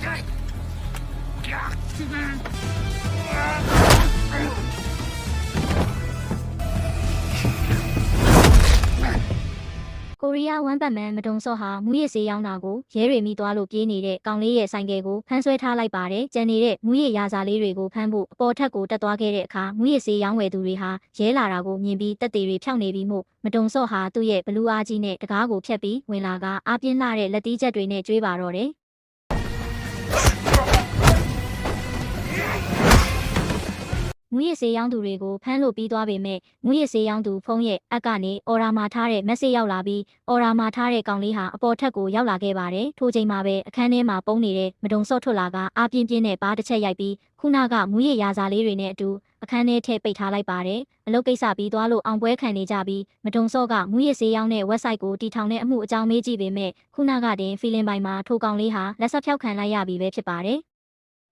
ကိုရီးယားဝမ်ပတ်မန်မဒုံစော့ဟာမူရစ်ဆေးရောင်းတာကိုရဲတွေမိသွားလို့ပြေးနေတဲ့ကောင်လေးရဲ့ဆိုင်ကယ်ကိုဖမ်းဆွဲထားလိုက်ပါတယ်။ကျန်နေတဲ့မူရစ်ရာဇာလေးတွေကိုဖမ်းဖို့အပေါ်ထက်ကိုတက်သွားခဲ့တဲ့အခါမူရစ်ဆေးရောင်းဝယ်သူတွေဟာရဲလာတာကိုမြင်ပြီးတက်သေးတွေဖြောက်နေပြီးမို့မဒုံစော့ဟာသူ့ရဲ့ဘလူးအားကြီးနဲ့တကားကိုဖြတ်ပြီးဝင်လာကအားပြင်းလာတဲ့လက်သီးချက်တွေနဲ့ကျွေးပါတော့တယ်။မူရစ်ဆေးရောင်းသူတွေကိုဖမ်းလို့ပြီးသွားပေမဲ့မူရစ်ဆေးရောင်းသူဖုံးရဲ့အက်ကနေအော်ရာမာထားတဲ့မက်ဆေ့ရောက်လာပြီးအော်ရာမာထားတဲ့ကောင်လေးဟာအပေါ်ထက်ကိုရောက်လာခဲ့ပါတယ်။ထိုချိန်မှာပဲအခန်းထဲမှာပုံနေတဲ့မဒုံစော့ထွက်လာကအားပြင်းပြင်းနဲ့ပါးတစ်ချက်ရိုက်ပြီးခုနကမူရစ်ရာဇာလေးတွေနဲ့အတူအခန်းထဲထည့်ပိတ်ထားလိုက်ပါတယ်။အလုပ်ကိစ္စပြီးသွားလို့အောင်ပွဲခံနေကြပြီးမဒုံစော့ကမူရစ်ဆေးရောင်းတဲ့ website ကိုတီထောင်တဲ့အမှုအကြောင်းမေးကြည့်ပေမဲ့ခုနကတင်ဖီလင်ပိုင်းမှာထိုကောင်လေးဟာလက်ဆက်ဖြောက်ခံလိုက်ရပြီပဲဖြစ်ပါတယ်။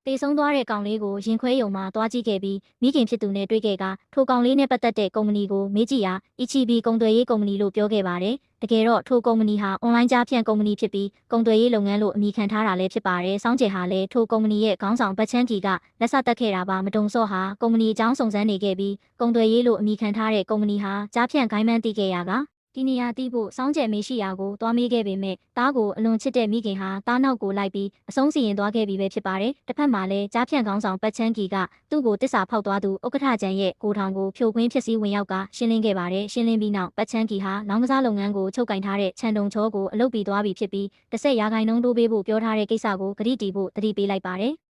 တေဆုံးသွားတဲ့ကောင်လေးကိုရင်ခွဲယုံမှာတွားကြည့်ခဲ့ပြီးမိခင်ဖြစ်သူနဲ့တွေ့ခဲ့ကထိုကောင်လေးနဲ့ပတ်သက်တဲ့ကုမ္ပဏီကိုမေးကြည့်ရာ ECB ကုန်သွယ်ရေးကုမ္ပဏီလို့ပြောခဲ့ပါတယ်။တကယ်တော့ထိုကုမ္ပဏီဟာအွန်လိုင်းကြားဖြန့်ကုမ္ပဏီဖြစ်ပြီးကုန်သွယ်ရေးလုပ်ငန်းလို့အမည်ခံထားတာလည်းဖြစ်ပါတယ်။စောင်းကျယ်ဟာလည်းထိုကုမ္ပဏီရဲ့ခေါင်းဆောင်ဘတ်ချန်ကီကလက်ဆက်တက်ခဲ့တာပါမဒုံစော့ဟာကုမ္ပဏီအကြောင်းစုံစမ်းနေခဲ့ပြီးကုန်သွယ်ရေးလို့အမည်ခံထားတဲ့ကုမ္ပဏီဟာကြားဖြန့်ဂိုင်းမှန်းသိခဲ့ရကဒီနေရာတီးဖို့စောင်းကျယ်မေးရှိရာကိုသွားမေးခဲ့ပေမဲ့တားကိုအလွန်ချစ်တဲ့မိခင်ဟာတားနောက်ကိုလိုက်ပြီးအဆုံးစီရင်သွားခဲ့ပြီပဲဖြစ်ပါတယ်။တစ်ဖက်မှာလည်းကြားဖြန့်ခေါင်းဆောင်ပတ်ချန်းကီကသူ့ကိုတစ္ဆာဖောက်သွားသူဥက္ကဋ္ဌကျန်ရဲ့ကိုထောင်ကိုဖြိုခွင်းဖြစ်စည်းဝင်ရောက်ကရှင်းလင်းခဲ့ပါတယ်။ရှင်းလင်းပြီးနောက်ပတ်ချန်းကီဟာလောင်းကစားလုပ်ငန်းကိုချုပ်ကင်ထားတဲ့ခြံတုံချောကိုအလုပ်ပြီးသွားပြီဖြစ်ပြီး10%တိုးပေးဖို့ပြောထားတဲ့ကိစ္စကိုဂရုတည်ဖို့တတိပေးလိုက်ပါတယ်။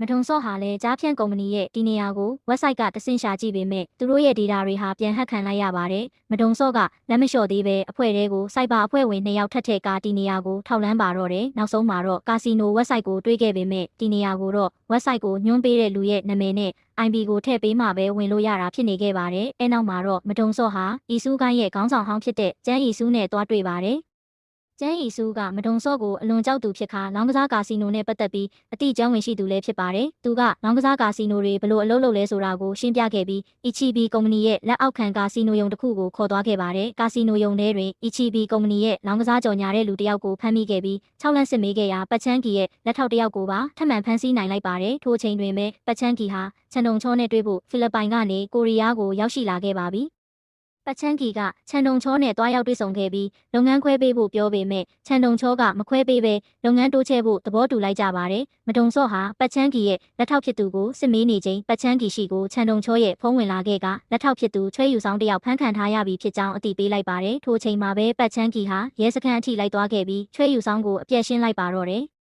မဒုံစော့ဟာလည်းကြားဖြန့်ကုမ္ပဏီရဲ့ဒီနေရာကို website ကတဆင့်ရှာကြည့်ပေမဲ့သူတို့ရဲ့ data တွေဟာပြန်ဟက်ခံလိုက်ရပါတယ်။မဒုံစော့ကလက်မလျှော့သေးပဲအဖွဲ့တဲကိုစိုက်ဘာအဖွဲ့ဝင်2ယောက်ထပ်ထည့်ကာဒီနေရာကိုထောက်လန်းပါတော့တယ်။နောက်ဆုံးမှာတော့ကာစီနို website ကိုတွေးခဲ့ပေမဲ့ဒီနေရာကိုတော့ website ကိုညွှန်းပေးတဲ့လူရဲ့နာမည်နဲ့ IP ကိုထည့်ပေးမှပဲဝင်လို့ရတာဖြစ်နေခဲ့ပါတယ်။အဲနောက်မှာတော့မဒုံစော့ဟာအီဆူးကိုင်းရဲ့ခေါင်းဆောင်ဟောင်းဖြစ်တဲ့ကျန်းအီဆူးနဲ့တွားတွေ့ပါတယ်။ကျန်းအီဆူးကမဒုံစော့ကိုအလွန်ကြောက်သူဖြစ်ခါလောင်းကစားကာစီနိုနဲ့ပတ်သက်ပြီးအတိအကျဝင်ရှိသူလည်းဖြစ်ပါတယ်။သူကလောင်းကစားကာစီနိုတွေဘလို့အလုပ်လုပ်လဲဆိုတာကိုရှင်းပြခဲ့ပြီး ECB ကုမ္ပဏီရဲ့လက်အောက်ခံကာစီနိုယုံတစ်ခုကိုခေါ်သွားခဲ့ပါတယ်။ကာစီနိုယုံထဲတွင် ECB ကုမ္ပဏီရဲ့လောင်းကစားကြော်ညာတဲ့လူတစ်ယောက်ကိုဖမ်းမိခဲ့ပြီး6လန့်စစ်မေးခဲ့ရာပတ်ချန်းကီရဲ့လက်ထောက်တစ်ယောက်ကိုပါထပ်မံဖမ်းဆီးနိုင်လိုက်ပါတယ်။ထိုအချိန်တွင်ပဲပတ်ချန်းကီဟာခြံတုံချောနဲ့တွေ့ဖို့ဖိလစ်ပိုင်ကနေကိုရီးယားကိုရောက်ရှိလာခဲ့ပါပြီ။ပတ်ချန်းကီကခြံတုံချောနဲ့တွားရောက်တွေ့ဆုံခဲ့ပြီးလုပ်ငန်းခွဲပေးဖို့ပြောပေမဲ့ခြံတုံချောကမခွဲပေးပဲလုပ်ငန်းတိုးချဲ့ဖို့သဘောတူလိုက်ကြပါတယ်။မဒုံစော့ဟာပတ်ချန်းကီရဲ့လက်ထောက်ဖြစ်သူကိုစစ်မေးနေချိန်ပတ်ချန်းကီရှိကိုခြံတုံချောရဲ့ဖုန်းဝင်လာခဲ့ကလက်ထောက်ဖြစ်သူချွဲယူဆောင်တယောက်ဖမ်းခံထားရပြီဖြစ်ကြောင်းအသိပေးလိုက်ပါတယ်။ထိုအချိန်မှာပဲပတ်ချန်းကီဟာရဲစခန်းအထိလိုက်သွားခဲ့ပြီးချွဲယူဆောင်ကိုအပြက်ရှင်းလိုက်ပါတော့တယ်။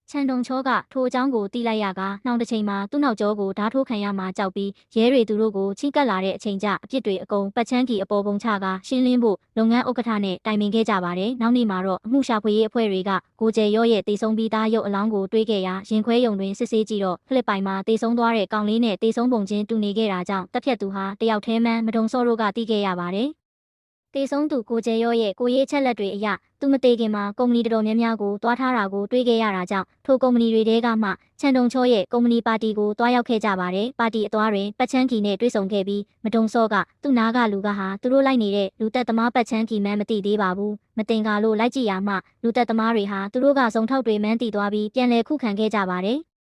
ခြံတုံချောကထိုအကြောင်းကိုတီးလိုက်ရကနှောင်တစ်ချိန်မှာသူ့နောက်ကျောကိုဓာတ်ထိုးခံရမှာကြောက်ပြီးရဲတွေသူတို့ကိုချိကပ်လာတဲ့အချိန်ကျအပြစ်တွေအကုန်ပတ်ချန်းကီအပေါ်ပုံချကရှင်းလင်းဖို့လုပ်ငန်းဥက္ကဋ္ဌနဲ့တိုင်ပင်ခဲ့ကြပါတယ်။နောက်နေ့မှာတော့အမှုရှာဖွေရေးအဖွဲ့တွေကကိုကျယ်ရော့ရဲ့တေဆုံးပြီးသားရုပ်အလောင်းကိုတွေးခဲ့ရာရင်ခွဲယုံတွင်စစ်ဆေးကြည့်တော့ဖိလစ်ပိုင်မှာတေဆုံးသွားတဲ့ကောင်လေးနဲ့တေဆုံးပုံချင်းတူနေခဲ့တာကြောင့်တပ်ဖြတ်သူဟာတယောက်တည်းမှမဒုံစော့တို့ကသိခဲ့ရပါတယ်။တေဆုံးသူကိုကျယ်ရော့ရဲ့ကိုရေးချက်လက်တွေအရသူမသေးခင်မှာကုမ္ပဏီတော်တော်များများကိုတွားထားတာကိုတွေးခဲ့ရတာကြောင့်ထိုကုမ္ပဏီတွေတဲကမှခြံတုံချောရဲ့ကုမ္ပဏီပါတီကိုတွားရောက်ခဲ့ကြပါတယ်။ပါတီအသွားတွင်ပတ်ချန်းကီနဲ့တွေ့ဆုံခဲ့ပြီးမဒုံစော့ကသူ့နားကလူကဟာသူတို့လိုက်နေတဲ့လူသက်သမားပတ်ချန်းကီမှန်းမသိသေးပါဘူး။မတင်ကားလို့လိုက်ကြည့်ရမှလူသက်သမားတွေဟာသူတို့ကစုံထောက်တွေမှန်းသိသွားပြီးပြန်လည်ခုခံခဲ့ကြပါတယ်။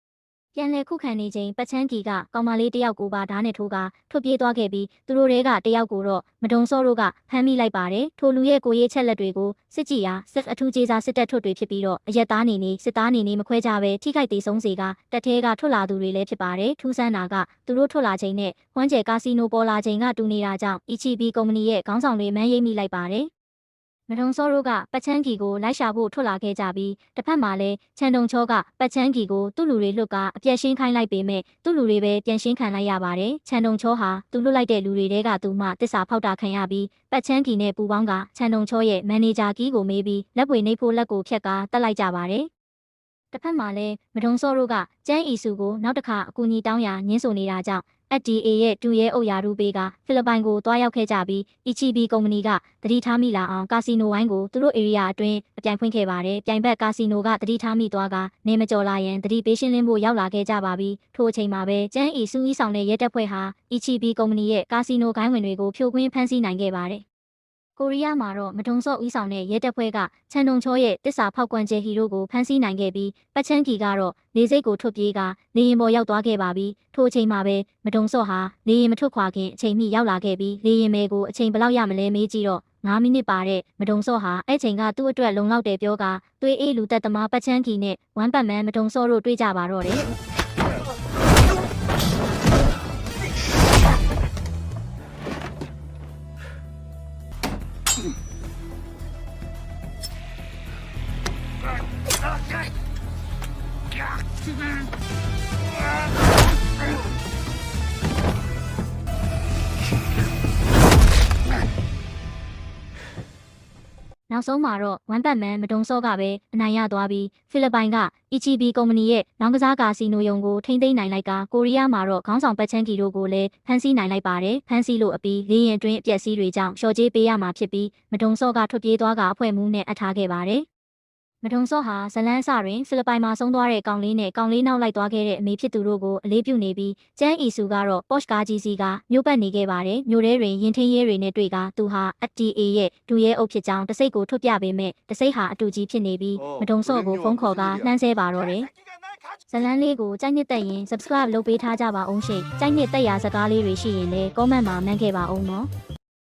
ပြန်လည်ခုခံနေချိန်ပတ်ချန်းကီကကောင်မလေးတယောက်ကိုပါဓာတ်နဲ့ထိုးကထွက်ပြေးသွားခဲ့ပြီးသူတို့တွေကတယောက်ကိုတော့မဒုံစော့တို့ကဖမ်းမိလိုက်ပါတယ်ထိုလူရဲ့ကိုရေးချက်လက်တွေကိုစစ်ကြည့်ရာစစ်အထူးကြေးစားစစ်တပ်ထွက်တွေဖြစ်ပြီးတော့အရက်သားနေနေစစ်သားနေနေမခွဲကြပဲထိခိုက်သေးဆုံးစေကတက်သေးကထွက်လာသူတွေလည်းဖြစ်ပါတယ်ထူးဆန်းတာကသူတို့ထွက်လာချိန်နဲ့ဝမ်းကျဲကာစီနိုပေါ်လာချိန်ကတူနေတာကြောင့် ECB ကုမ္ပဏီရဲ့ခေါင်းဆောင်တွေမှန်းရိပ်မိလိုက်ပါတယ်မဒုံစော့တို့ကပတ်ချန်းကီကိုလိုက်ရှာဖို့ထွက်လာခဲ့ကြပြီးတစ်ဖက်မှာလည်းခြံတုံချောကပတ်ချန်းကီကိုသူ့လူတွေလွတ်ကအပြက်ရှင်းခိုင်းလိုက်ပေမဲ့သူ့လူတွေပဲပြန်ရှင်းခံလိုက်ရပါတယ်ခြံတုံချောဟာသူလွတ်လိုက်တဲ့လူတွေတဲကသူမှတစ္ဆာဖောက်တာခံရပြီးပတ်ချန်းကီနဲ့ပူပေါင်းကခြံတုံချောရဲ့မန်နေဂျာကီကိုမေးပြီးလက်ပွေနှိပ်ဖို့လက်ကိုဖြတ်ကာတက်လိုက်ကြပါတယ်တစ်ဖက်မှာလည်းမဒုံစော့တို့ကကျန်းအီဆူကိုနောက်တစ်ခါအကူအညီတောင်းရာညှင်းဆိုနေတာကြောင့်FDA ရဲ့ဒူရဲအုပ်ရာထူးပေးကဖိလစ်ပိုင်ကိုတွားရောက်ခဲ့ကြပြီး ECB ကုမ္ပဏီကတတိထားမိလာအောင်ကာစီနိုဝိုင်းကိုသူတို့ area အတွင်းအပြိုင်ဖွင့်ခဲ့ပါတယ်။ပြိုင်ဘက်ကာစီနိုကတတိထားမိသွားကနေမကျော်လာရင်တတိပေးရှင်းလင်းဖို့ရောက်လာခဲ့ကြပါပြီ။ထိုအချိန်မှာပဲကျန်းအီဆူအီဆောင်တဲ့ရဲတပ်ဖွဲ့ဟာ ECB ကုမ္ပဏီရဲ့ကာစီနိုဂိုင်းဝင်တွေကိုဖြိုခွင်းဖမ်းဆီးနိုင်ခဲ့ပါတယ်။ ကိုရီးယားမှာတော့မဒုံစော့ဦးဆောင်တဲ့ရဲတပ်ဖွဲ့ကချန်တုံချောရဲ့တစ္ဆာဖောက်ကွမ်ကျဲဟီရိုကိုဖမ်းဆီးနိုင်ခဲ့ပြီးပတ်ချန်းကီကတော့လေစိတ်ကိုထွက်ပြေးကလေရင်ပေါ်ရောက်သွားခဲ့ပါပြီထိုအချိန်မှာပဲမဒုံစော့ဟာလေရင်မထွက်ခွာခင်အချိန်မိရောက်လာခဲ့ပြီးလေရင်မဲကိုအချိန်ဘယ်လောက်ရမလဲမေးကြည့်တော့9မိနစ်ပါတဲ့မဒုံစော့ဟာအဲ့ချိန်ကသူ့အတွက်လုံလောက်တယ်ပြောကသွေးအေးလူသက်သမားပတ်ချန်းကီနဲ့ဝမ်ပတ်မန်မဒုံစော့တို့တွေ့ကြပါတော့တယ်နောက်ဆုံးမှာတော့ဝမ်ပတ်မန်မဒုံစော့ကပဲအနိုင်ရသွားပြီးဖိလစ်ပိုင်က EGB ကုမ္ပဏီရဲ့လောင်းကစားကာစီနိုယုံကိုထိမ့်သိမ်းနိုင်လိုက်ကကိုရီးယားမှာတော့ခေါင်းဆောင်ပတ်ချန်းကီတို့ကိုလည်းဖမ်းဆီးနိုင်လိုက်ပါတယ်ဖမ်းဆီးလို့အပြီးလေရင်အတွင်းအပျက်စီးတွေကြောင့်လျှော်ကြေးပေးရမှာဖြစ်ပြီးမဒုံစော့ကထွက်ပြေးသွားကအဖွဲ့မှုနဲ့အထားခဲ့ပါတယ်မဒုံစော့ဟာဇလန်းအစတွင်ဖိလစ်ပိုင်မှာဆုံးသွားတဲ့ကောင်လေးနဲ့ကောင်လေးနောက်လိုက်သွားခဲ့တဲ့အမေဖြစ်သူတို့ကိုအလေးပြုနေပြီးကျန်းအီဆူကတော့ Porsche ကားကြီးစီကမြို့ပတ်နေခဲ့ပါတယ်မြို့ထဲတွင်ရင်ထင်းရဲတွေနဲ့တွေ့ကသူဟာ FDA ရဲ့ဒူရဲအုပ်ဖြစ်ကြောင်းတစိတ်ကိုထုတ်ပြပေးမဲ့တစိတ်ဟာအတူကြီးဖြစ်နေပြီးမဒုံစော့ကိုဖုန်းခေါ်ကနှမ်းဆဲပါတော့တယ်ဇလန်းလေးကိုကြိုက်နှစ်သက်ရင် subscribe လုပ်ပေးထားကြပါအောင်ရှင့်ကြိုက်နှစ်သက်ရာစကားလေးတွေရှိရင်လည်း comment မှာမှန်းခဲ့ပါအောင်နော်